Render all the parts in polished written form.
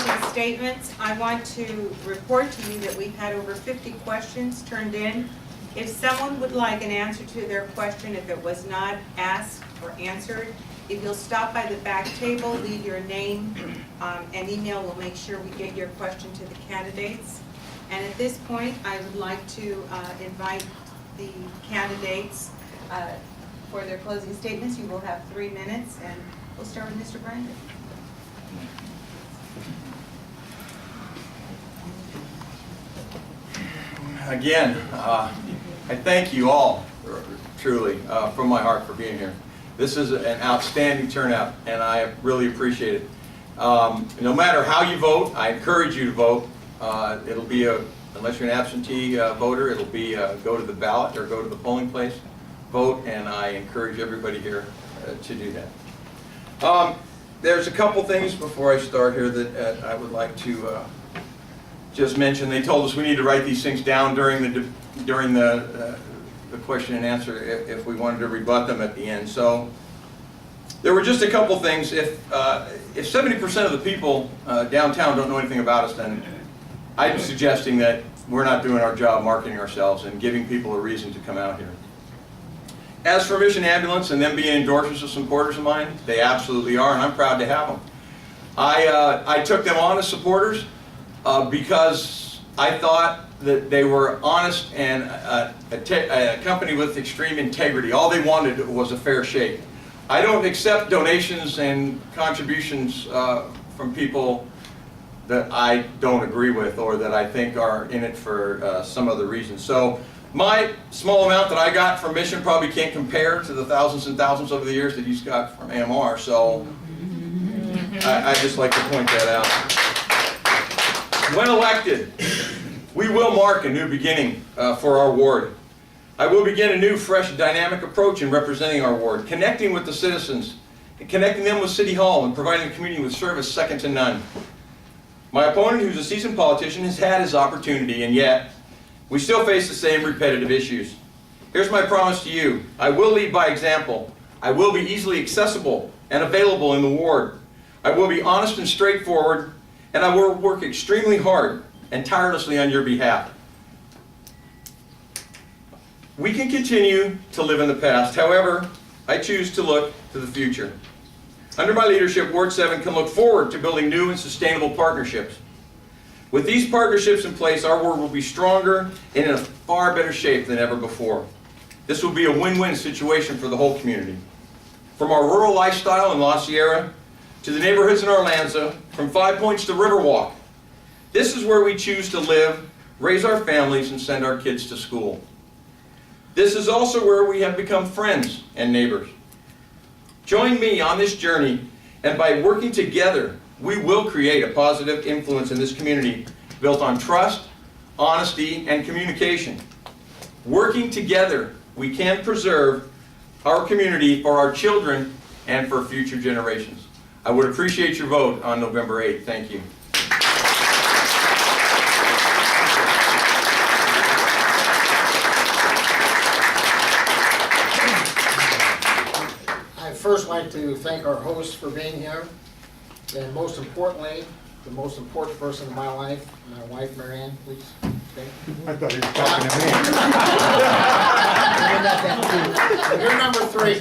closing statements, I want to report to you that we've had over 50 questions turned in. If someone would like an answer to their question, if it was not asked or answered, if you'll stop by the back table, leave your name and email, we'll make sure we get your question to the candidates. And at this point, I would like to invite the candidates for their closing statements. You will have 3 minutes, and we'll start with Mr. Brandriff. Again, I thank you all, truly, from my heart for being here. This is an outstanding turnout, and I really appreciate it. No matter how you vote, I encourage you to vote. It'll be unless you're an absentee voter, it'll be go to the ballot or go to the polling place, vote, and I encourage everybody here to do that. There's a couple things before I start here that I would like to just mention. They told us we need to write these things down during the question and answer if we wanted to rebut them at the end. So there were just a couple things. If 70% of the people downtown don't know anything about us, then I'm suggesting that we're not doing our job marketing ourselves and giving people a reason to come out here. As for Mission Ambulance and them being endorsers of supporters of mine, they absolutely are, and I'm proud to have them. I took them on as supporters because I thought that they were honest and a company with extreme integrity. All they wanted was a fair shake. I don't accept donations and contributions from people that I don't agree with or that I think are in it for some other reason. So my small amount that I got from Mission probably can't compare to the thousands and thousands over the years that he's got from AMR. So I just like to point that out. When elected, we will mark a new beginning for our ward. I will begin a new, fresh, dynamic approach in representing our ward, connecting with the citizens, and connecting them with City Hall, and providing the community with service second to none. My opponent, who's a seasoned politician, has had his opportunity, and yet we still face the same repetitive issues. Here's my promise to you. I will lead by example. I will be easily accessible and available in the ward. I will be honest and straightforward, and I will work extremely hard and tirelessly on your behalf. We can continue to live in the past. However, I choose to look to the future. Under my leadership, Ward 7 can look forward to building new and sustainable partnerships. With these partnerships in place, our ward will be stronger and in a far better shape than ever before. This will be a win-win situation for the whole community. From our rural lifestyle in La Sierra to the neighborhoods in Arlanza, from 5 Points to Riverwalk, this is where we choose to live, raise our families, and send our kids to school. This is also where we have become friends and neighbors. Join me on this journey, and by working together, we will create a positive influence in this community built on trust, honesty, and communication. Working together, we can preserve our community for our children and for future generations. I would appreciate your vote on November 8th. Thank you. I'd first like to thank our hosts for being here, and most importantly, the most important person in my life, my wife, Marianne, please. Okay. I thought he was talking to me. You're number 3.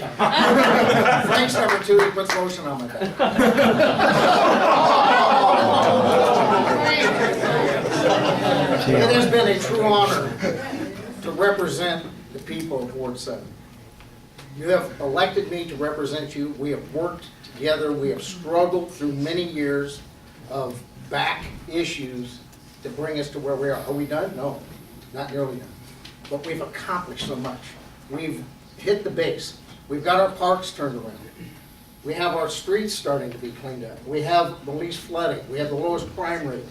Frank's number 2, he puts lotion on my back. It has been a true honor to represent the people of Ward 7. You have elected me to represent you. We have worked together. We have struggled through many years of back issues to bring us to where we are. Are we done? No, not nearly done. But we've accomplished so much. We've hit the base. We've got our parks turned around. We have our streets starting to be cleaned up. We have the least flooding. We have the lowest crime rate.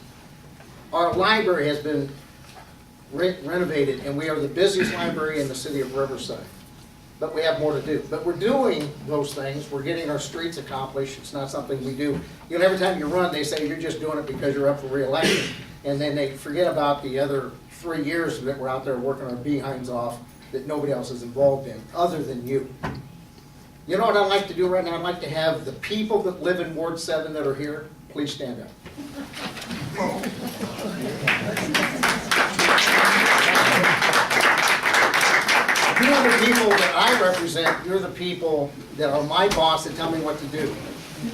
Our library has been renovated, and we are the busiest library in the city of Riverside. But we have more to do. But we're doing those things. We're getting our streets accomplished. It's not something we do. You know, every time you run, they say you're just doing it because you're up for re-election. And then they forget about the other 3 years that we're out there working our behinds off that nobody else is involved in, other than you. You know what I'd like to do right now? I'd like to have the people that live in Ward 7 that are here please stand up. You are the people that I represent. You're the people that are my boss that tell me what to do.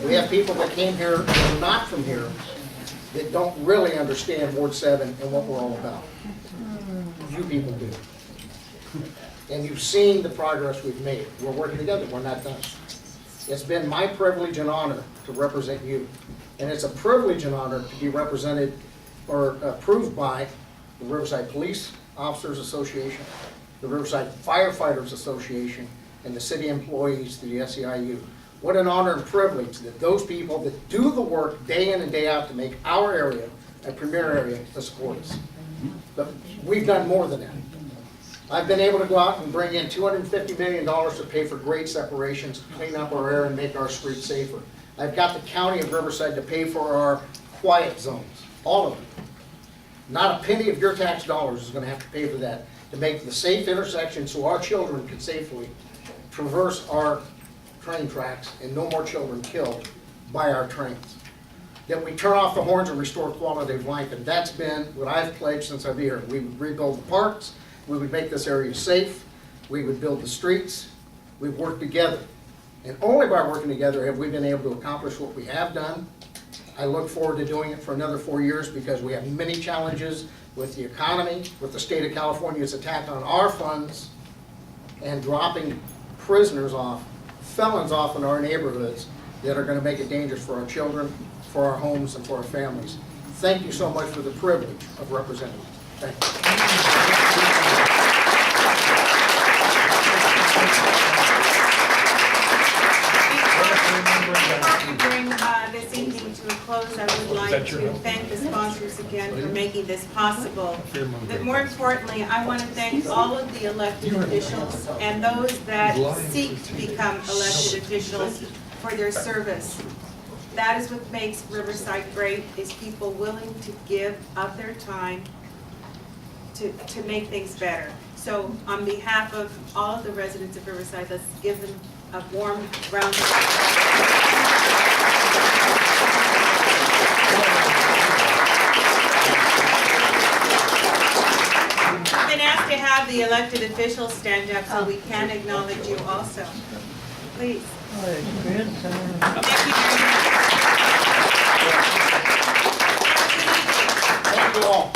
We have people that came here that are not from here that don't really understand Ward 7 and what we're all about. You people do. And you've seen the progress we've made. We're working together. We're not done. It's been my privilege and honor to represent you. And it's a privilege and honor to be represented or approved by the Riverside Police Officers Association, the Riverside Firefighters Association, and the city employees through the SEIU. What an honor and privilege that those people that do the work day in and day out to make our area a premier area to support us. But we've done more than that. I've been able to go out and bring in $250 million to pay for grade separations, clean up our air, and make our streets safer. I've got the county of Riverside to pay for our quiet zones, all of them. Not a penny of your tax dollars is going to have to pay for that, to make the safe intersection so our children can safely traverse our train tracks and no more children killed by our trains. That we turn off the horns and restore quality of life, and that's been what I've pledged since I've been here. We would rebuild the parks, we would make this area safe, we would build the streets, we've worked together. And only by working together have we been able to accomplish what we have done. I look forward to doing it for another 4 years because we have many challenges with the economy, with the state of California's attack on our funds, and dropping prisoners off, felons off in our neighborhoods that are going to make it dangerous for our children, for our homes, and for our families. Thank you so much for the privilege of representing you. Thank you. Before we bring this evening to a close, I would like to thank the sponsors again for making this possible. But more importantly, I want to thank all of the elected officials and those that seek to become elected officials for their service. That is what makes Riverside great, is people willing to give up their time to make things better. So on behalf of all of the residents of Riverside, let's give them a warm round of applause. I've been asked to have the elected officials stand up so we can acknowledge you also. Please. Thank you very much. Thank you all.